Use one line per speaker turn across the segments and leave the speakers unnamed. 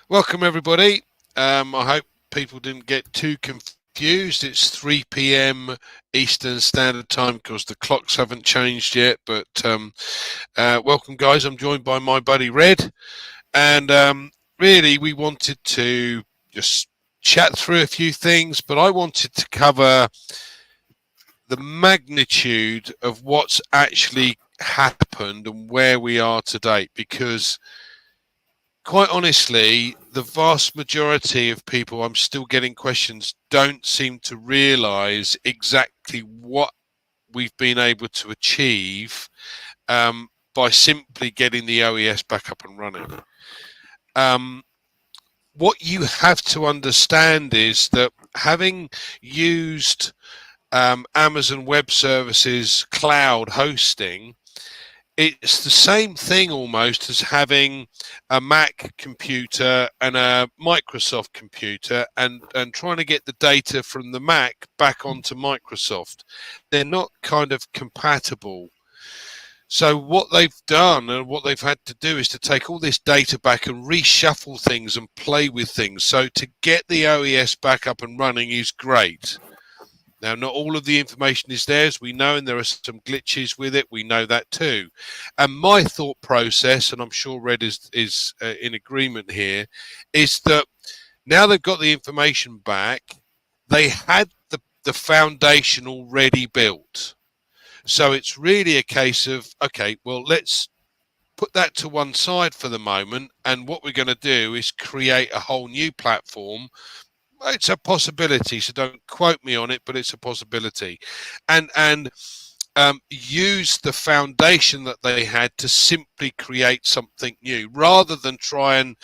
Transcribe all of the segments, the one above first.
Welcome, everybody. I hope people didn't get too confused. It's 3 p.m. Eastern Standard Time because the clocks haven't changed yet. But welcome, guys. I'm joined by my buddy Red. And really, we wanted to just chat through a few things, but I wanted to cover the magnitude of what's actually happened and where we are today, because quite honestly, the vast majority of people I'm still getting questions don't seem to realize exactly what we've been able to achieve by simply getting the OES back up and running. Um, what you have to understand is that having used Amazon Web Services cloud hosting, it's the same thing almost as having a Mac computer and a Microsoft computer and trying to get the data from the Mac back onto Microsoft. They're not kind of compatible. So what they've done and what they've had to do is to take all this data back and reshuffle things and play with things. So to get the OES back up and running is great. Now, not all of the information is there, as we know, and there are some glitches with it. We know that too. And my thought process, and I'm sure Red is in agreement here, is that now they've got the information back, they had the foundation already built. So it's really a case of, okay, well, let's put that to one side for the moment. And what we're going to do is create a whole new platform. It's a possibility, so don't quote me on it, but it's a possibility. And use the foundation that they had to simply create something new, rather than try and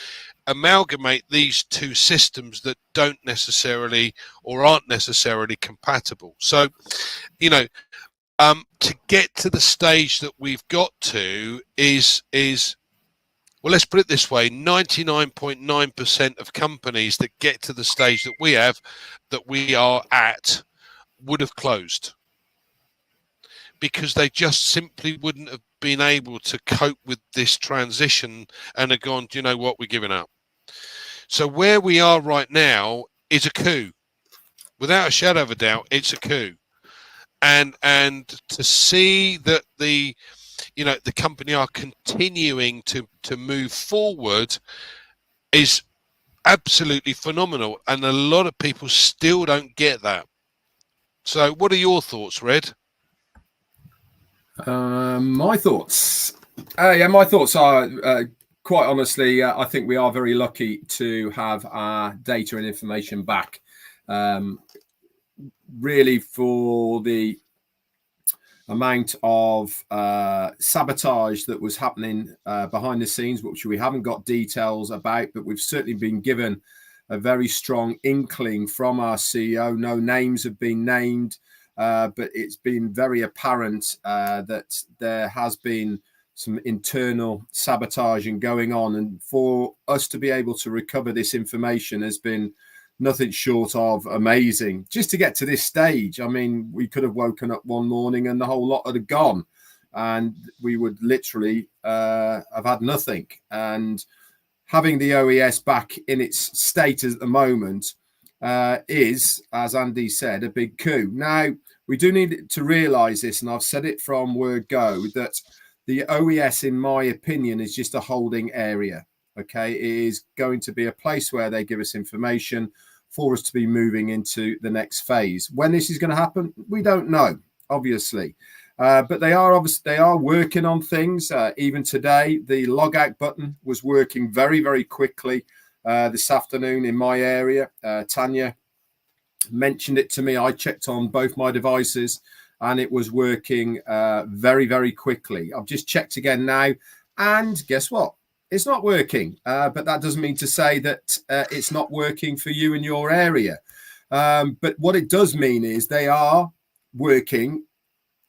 amalgamate these two systems that don't necessarily or aren't necessarily compatible. So, you know, to get to the stage that we've got to is well, let's put it this way: 99.9% of companies that get to the stage that we are at, would have closed because they just simply wouldn't have been able to cope with this transition and have gone, do you know what, we're giving up. So where we are right now is a coup. Without a shadow of a doubt, it's a coup. And to see that the company are continuing to move forward is absolutely phenomenal, and a lot of people still don't get that. So what are your thoughts, Red?
My thoughts. My thoughts are quite honestly, I think we are very lucky to have our data and information back. Really, for the amount of sabotage that was happening behind the scenes, which we haven't got details about, but we've certainly been given a very strong inkling from our CEO. No names have been named, but it's been very apparent that there has been some internal sabotaging going on. And for us to be able to recover this information has been nothing short of amazing. Just to get to this stage, I mean, we could have woken up one morning and the whole lot had gone, and we would literally have had nothing. And having the OES back in its state at the moment is, as Andy said, a big coup. Now, we do need to realise this, and I've said it from word go, that the OES, in my opinion, is just a holding area. Okay, it is going to be a place where they give us information for us to be moving into the next phase. When this is going to happen, we don't know, obviously. But they are working on things. Even today, the log out button was working very, very quickly this afternoon in my area. Tanya mentioned it to me. I checked on both my devices and it was working very, very quickly. I've just checked again now, and guess what? It's not working, but that doesn't mean to say that it's not working for you in your area. But what it does mean is they are working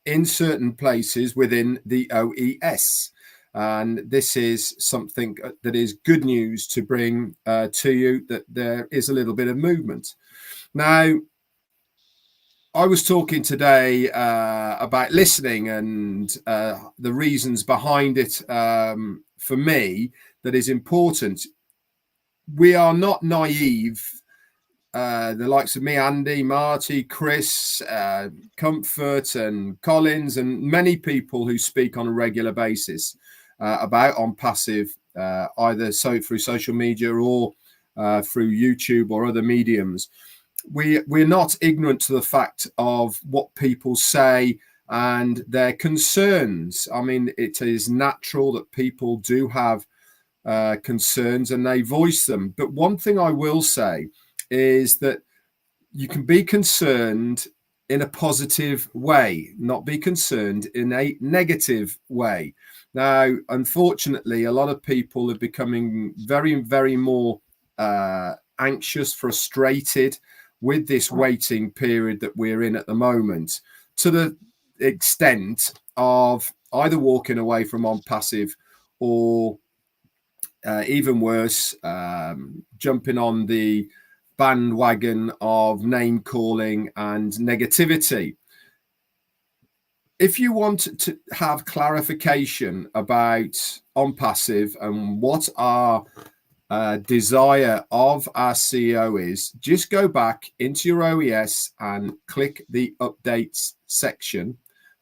in certain places within the OES. And this is something that is good news to bring to you, that there is a little bit of movement. Now, I was talking today about listening and the reasons behind it for me that is important. we are not naive. The likes of me, Andy, Marty, Chris, Comfort, and Collins, and many people who speak on a regular basis about ONPASSIVE, either through social media or through YouTube or other mediums. We're not ignorant to the fact of what people say and their concerns. I mean, it is natural that people do have concerns and they voice them. But one thing I will say is that you can be concerned in a positive way, not be concerned in a negative way. Now, unfortunately, a lot of people are becoming very, very more anxious, frustrated with this waiting period that we're in at the moment, to the extent of either walking away from ONPASSIVE or even worse, jumping on the bandwagon of name calling and negativity. If you want to have clarification about ONPASSIVE and what our desire of our CEO is, just go back into your OES and click the updates section,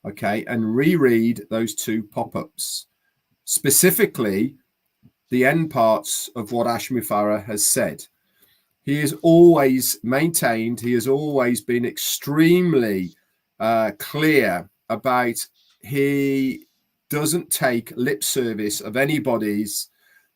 okay, and reread those two pop-ups, specifically the end parts of what Ashmi Farah has said. He has always maintained, he has always been extremely clear about he doesn't take lip service of anybody's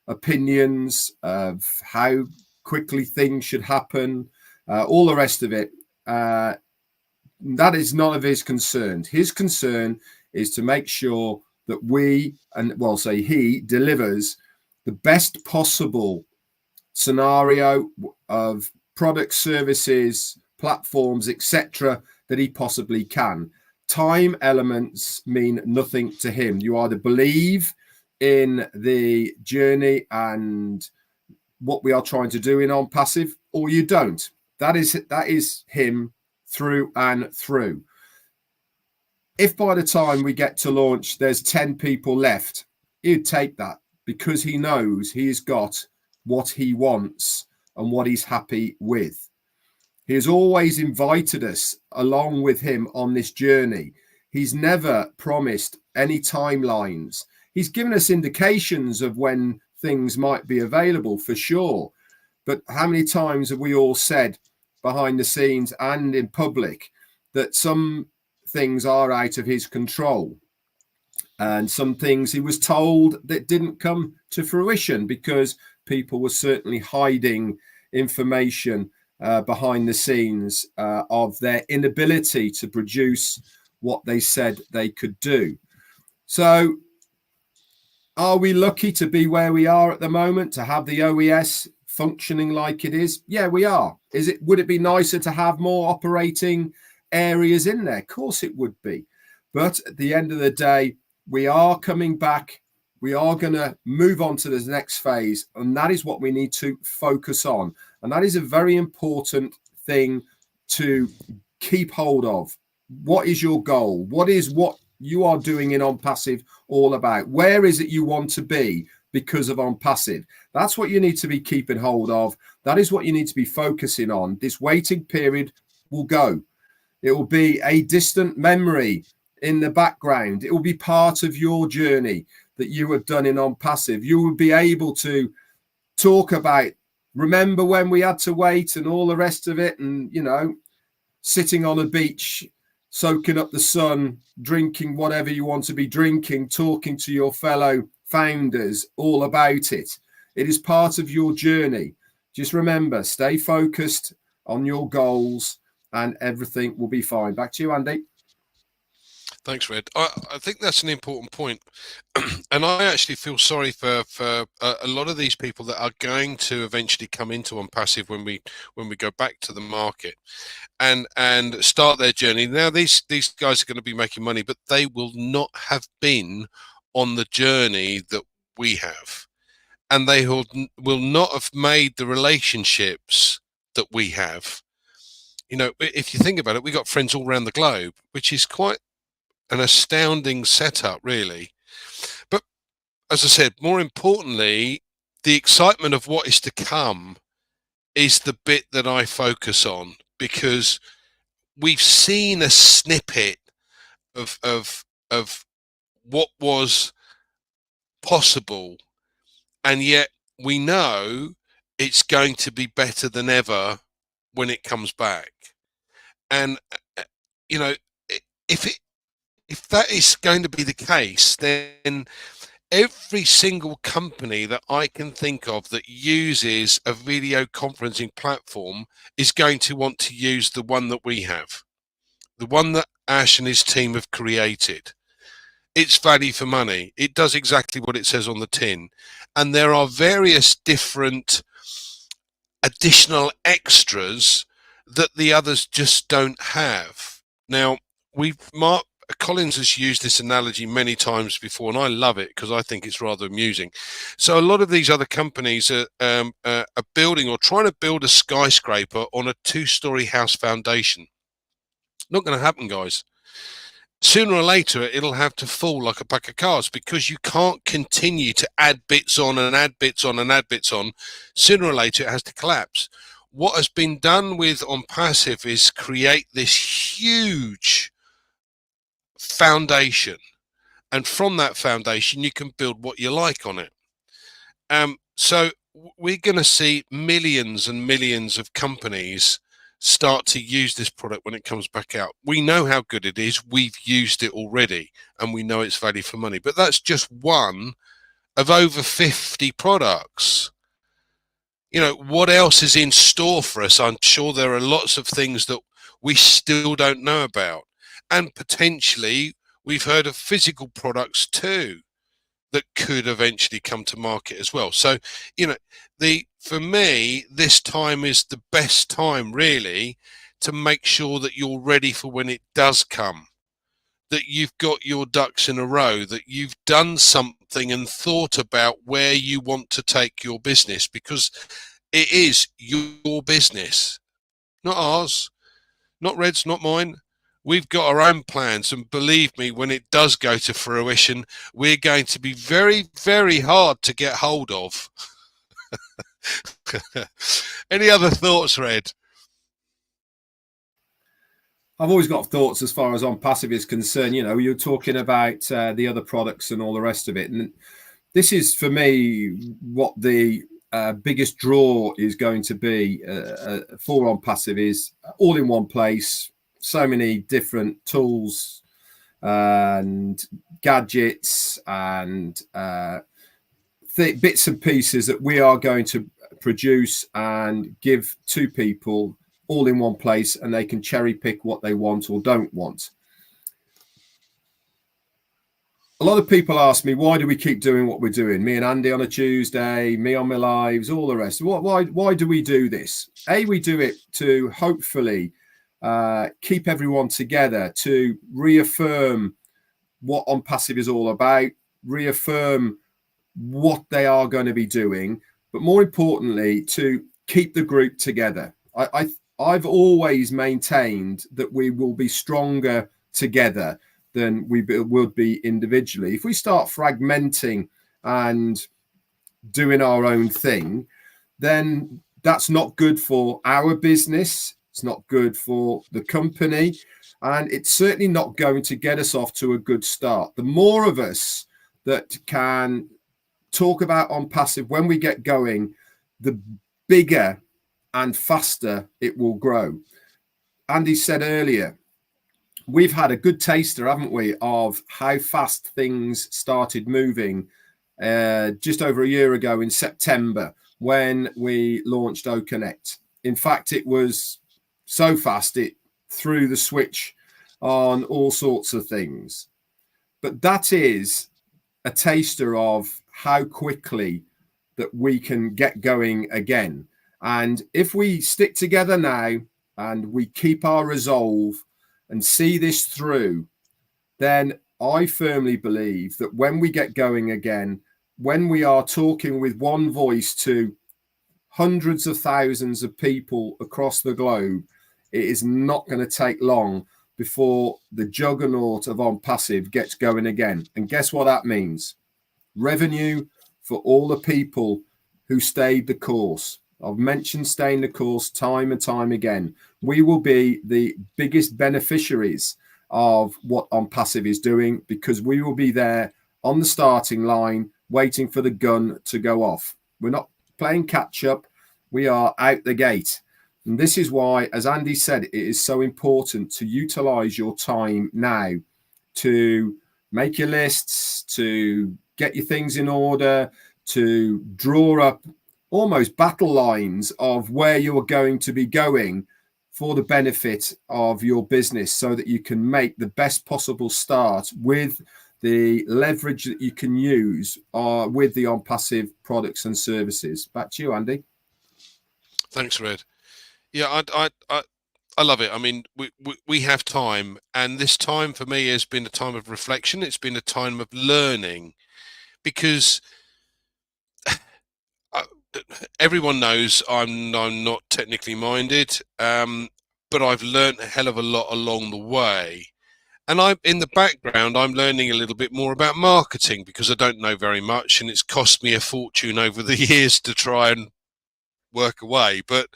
opinions of how quickly things should happen, all the rest of it. That is none of his concern. His concern is to make sure that he delivers the best possible scenario of products, services, platforms, etc., that he possibly can. Time elements mean nothing to him. You either believe in the journey and what we are trying to do in ONPASSIVE, or you don't. That is him through and through. If by the time we get to launch there's 10 people left, he'd take that, because he knows he's got what he wants and what he's happy with. He has always invited us along with him on this journey. He's never promised any timelines. He's given us indications of when things might be available, for sure. But how many times have we all said behind the scenes and in public that some things are out of his control? And some things he was told that didn't come to fruition because people were certainly hiding information behind the scenes of their inability to produce what they said they could do. So are we lucky to be where we are at the moment, to have the OES functioning like it is? Yeah, we are. Would it be nicer to have more operating areas in there? Of course it would be. But at the end of the day, we are coming back. We are going to move on to the next phase. And that is what we need to focus on. And that is a very important thing to keep hold of. What is your goal? What is what you are doing in ONPASSIVE all about? Where is it you want to be because of ONPASSIVE? That's what you need to be keeping hold of. That is what you need to be focusing on. This waiting period will go. It will be a distant memory in the background. It will be part of your journey that you have done in ONPASSIVE. You will be able to talk about, remember when we had to wait and all the rest of it, and, you know, sitting on a beach, soaking up the sun, drinking whatever you want to be drinking, talking to your fellow founders all about it. It is part of your journey. Just remember, stay focused on your goals and everything will be fine. Back to you, Andy.
Thanks, Red. I think that's an important point. And I actually feel sorry for a lot of these people that are going to eventually come into ONPASSIVE when we go back to the market and start their journey. Now, these guys are going to be making money, but they will not have been on the journey that we have. And they will not have made the relationships that we have. You know, if you think about it, we got friends all around the globe, which is quite an astounding setup, really. But as I said, more importantly, the excitement of what is to come is the bit that I focus on, because we've seen a snippet of what was possible, and yet we know it's going to be better than ever when it comes back. And you know, if that is going to be the case, then every single company that I can think of that uses a video conferencing platform is going to want to use the one that we have, the one that Ash and his team have created. It's value for money. It does exactly what it says on the tin. And there are various different additional extras that the others just don't have. Now, Mark Collins has used this analogy many times before, and I love it because I think it's rather amusing. So a lot of these other companies are building or trying to build a skyscraper on a 2-story house foundation. Not going to happen, guys. Sooner or later, it'll have to fall like a pack of cards, because you can't continue to add bits on and add bits on and add bits on. Sooner or later, it has to collapse. What has been done with ONPASSIVE is create this huge foundation, and from that foundation, you can build what you like on it. So we're going to see millions and millions of companies start to use this product when it comes back out. We know how good it is. We've used it already, and we know it's value for money. But that's just one of over 50 products. You know, what else is in store for us? I'm sure there are lots of things that we still don't know about. And potentially, we've heard of physical products too that could eventually come to market as well. So, you know, for me, this time is the best time really to make sure that you're ready for when it does come, that you've got your ducks in a row, that you've done something and thought about where you want to take your business, because it is your business, not ours, not Red's, not mine. We've got our own plans, and believe me, when it does go to fruition, we're going to be very, very hard to get hold of. Any other thoughts, Red?
I've always got thoughts as far as ONPASSIVE is concerned. You know, you're talking about the other products and all the rest of it. And this is, for me, what the biggest draw is going to be for ONPASSIVE is all in one place. So many different tools and gadgets and bits and pieces that we are going to produce and give to people all in one place, and they can cherry pick what they want or don't want. A lot of people ask me, why do we keep doing what we're doing? Me and Andy on a Tuesday, me on my lives, all the rest. Why do we do this? We do it to hopefully keep everyone together, to reaffirm what ONPASSIVE is all about, reaffirm what they are going to be doing, but more importantly, to keep the group together. I've always maintained that we will be stronger together than we would be individually. If we start fragmenting and doing our own thing, then that's not good for our business. It's not good for the company, and it's certainly not going to get us off to a good start. The more of us that can talk about ONPASSIVE when we get going, the bigger and faster it will grow. Andy said earlier, we've had a good taster, haven't we, of how fast things started moving just over a year ago in September when we launched OConnect. In fact, it was so fast it threw the switch on all sorts of things. But that is a taster of how quickly that we can get going again. And if we stick together now and we keep our resolve and see this through, then I firmly believe that when we get going again, when we are talking with one voice to hundreds of thousands of people across the globe, it is not going to take long before the juggernaut of ONPASSIVE gets going again. And guess what that means? Revenue for all the people who stayed the course. I've mentioned staying the course time and time again. We will be the biggest beneficiaries of what ONPASSIVE is doing, because we will be there on the starting line waiting for the gun to go off. We're not playing catch up. We are out the gate. And this is why, as Andy said, it is so important to utilize your time now to make your lists, to get your things in order, to draw up almost battle lines of where you are going to be going for the benefit of your business, so that you can make the best possible start with the leverage that you can use with the ONPASSIVE products and services. Back to you, Andy.
Thanks, Red. Yeah, I love it. I mean, we have time, and this time for me has been a time of reflection. It's been a time of learning, because everyone knows I'm not technically minded, but I've learned a hell of a lot along the way. And in the background, I'm learning a little bit more about marketing, because I don't know very much, and it's cost me a fortune over the years to try and work away. But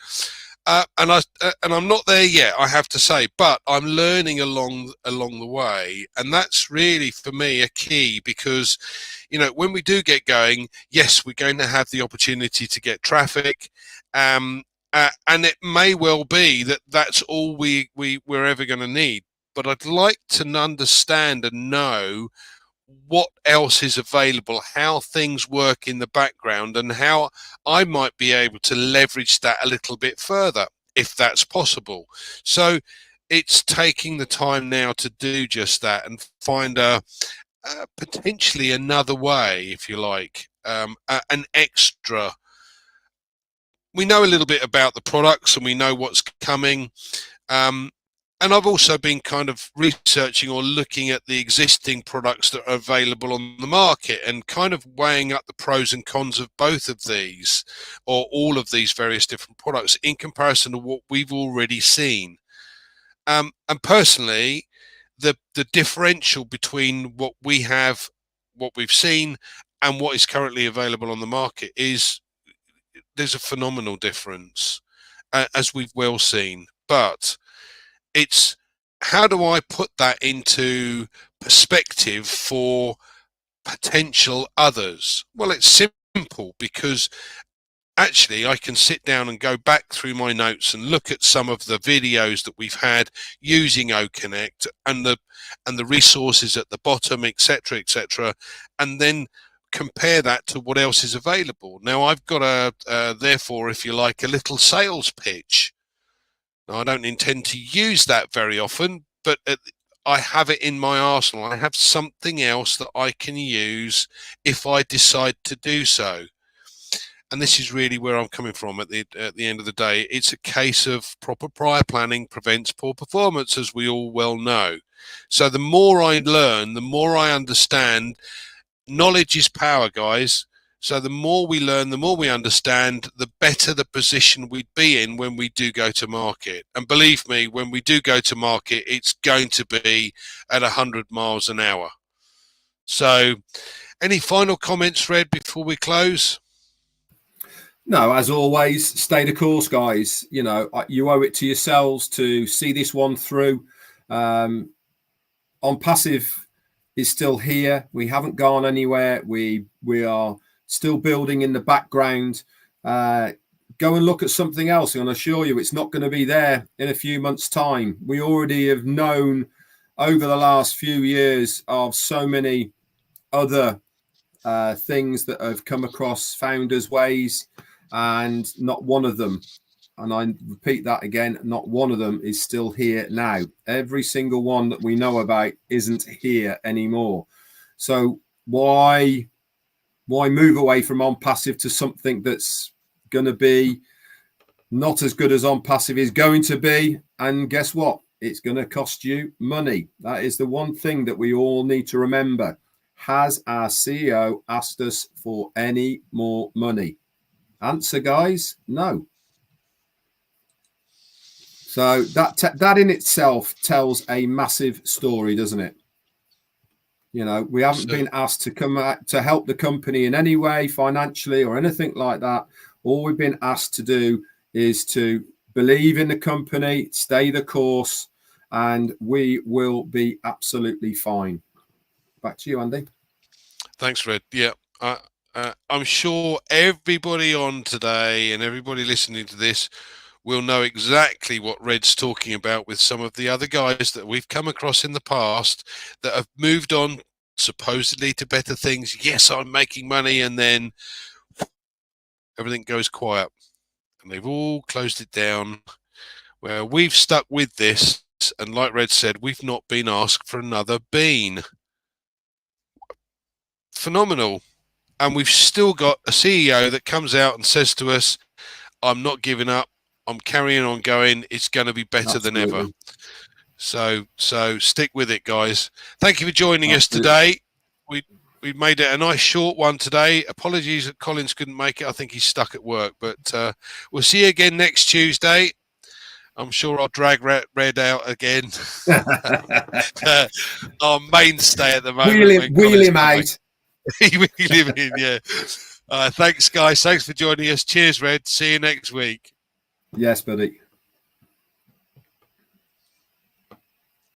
and I'm not there yet, I have to say, but I'm learning along the way, and that's really for me a key, because when we do get going, yes, we're going to have the opportunity to get traffic, and it may well be that that's all we're ever going to need. But I'd like to understand and know what else is available, how things work in the background, and how I might be able to leverage that a little bit further, if that's possible. So it's taking the time now to do just that and find potentially another way, if you like, an extra. We know a little bit about the products and we know what's coming. And I've also been kind of researching or looking at the existing products that are available on the market, and kind of weighing up the pros and cons of both of these, or all of these various different products, in comparison to what we've already seen. And personally, the differential between what we have, what we've seen, and what is currently available on the market there's a phenomenal difference, as we've well seen. But it's, how do I put that into perspective for potential others? Well, it's simple, because actually I can sit down and go back through my notes and look at some of the videos that we've had using OConnect, and the resources at the bottom, etc., and then compare that to what else is available. Now I've got therefore, if you like, a little sales pitch. Now, I don't intend to use that very often, but I have it in my arsenal. I have something else that I can use if I decide to do so. And this is really where I'm coming from at the end of the day. It's a case of proper prior planning prevents poor performance, as we all well know. So the more I learn, the more I understand. Knowledge is power, guys. So the more we learn, the more we understand, the better the position we'd be in when we do go to market. And believe me, when we do go to market, it's going to be at 100 miles an hour. So any final comments, Red, before we close?
No, as always, stay the course, guys. You owe it to yourselves to see this one through. ONPASSIVE is still here. We haven't gone anywhere. We are still building in the background. Go and look at something else, and I assure you it's not going to be there in a few months' time. We already have known over the last few years of so many other things that have come across Founders Ways, and not one of them, and I repeat that again, not one of them is still here now. Every single one that we know about isn't here anymore. So why move away from ONPASSIVE to something that's going to be not as good as ONPASSIVE is going to be? And guess what? It's going to cost you money. That is the one thing that we all need to remember. Has our CEO asked us for any more money? Answer, guys, no. So that in itself tells a massive story, doesn't it? You know, we haven't been asked to come out to help the company in any way financially or anything like that. All we've been asked to do is to believe in the company, stay the course, and we will be absolutely fine. Back to you, Andy.
Thanks, Red. Yeah, I'm sure everybody on today and everybody listening to this will know exactly what Red's talking about with some of the other guys that we've come across in the past that have moved on supposedly to better things. Yes, I'm making money, and then everything goes quiet and they've all closed it down. Where we've stuck with this, and like Red said, we've not been asked for another bean. Phenomenal. And we've still got a CEO that comes out and says to us, I'm not giving up. I'm carrying on going. It's going to be better than ever. So stick with it, guys. Thank you for joining us today. We made it a nice short one today. Apologies that Collins couldn't make it. I think he's stuck at work. But we'll see you again next Tuesday. I'm sure I'll drag Red out again. Our mainstay at the moment.
Wheel him out.
Wheel him in, yeah. Thanks, guys. Thanks for joining us. Cheers, Red. See you next week.
Yes, buddy.